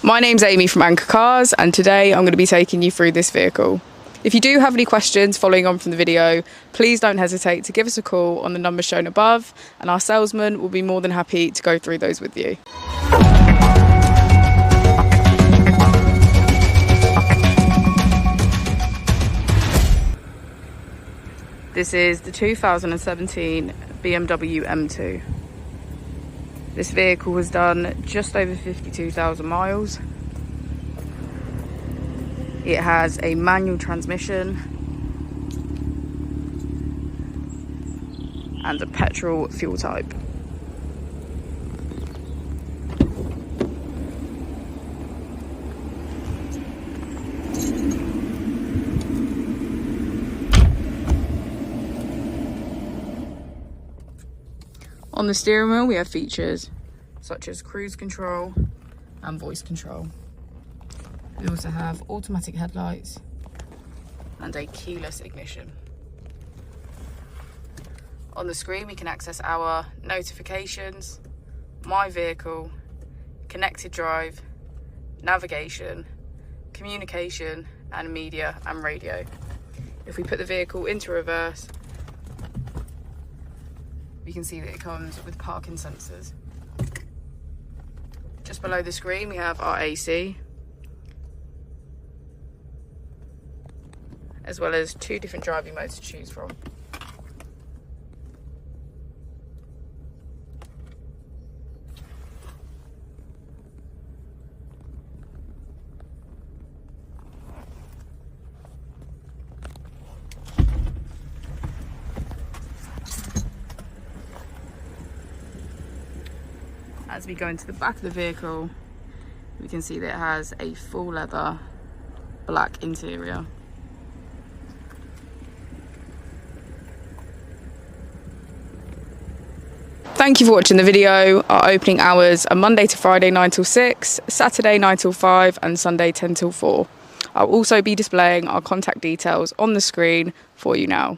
My name's Amy from Anchor Cars, and today I'm going to be taking you through this vehicle. If you do have any questions following on from the video, please don't hesitate to give us a call on the number shown above, and our salesman will be more than happy to go through those with you. This is the 2017 BMW M2. This vehicle was done just over 52,000 miles. It has a manual transmission and a petrol fuel type. On the steering wheel we have features such as cruise control and voice control. We also have automatic headlights and a keyless ignition. On the screen we can access our notifications, my vehicle, connected drive, navigation, communication and media and radio. If we put the vehicle into reverse, we can see that it comes with parking sensors. Just below the screen we have our AC, as well as two different driving modes to choose from. As we go into the back of the vehicle, we can see that it has a full leather black interior. Thank you for watching the video. Our opening hours are Monday to Friday 9 till 6, Saturday 9 till 5 and Sunday 10 till 4. I'll also be displaying our contact details on the screen for you now.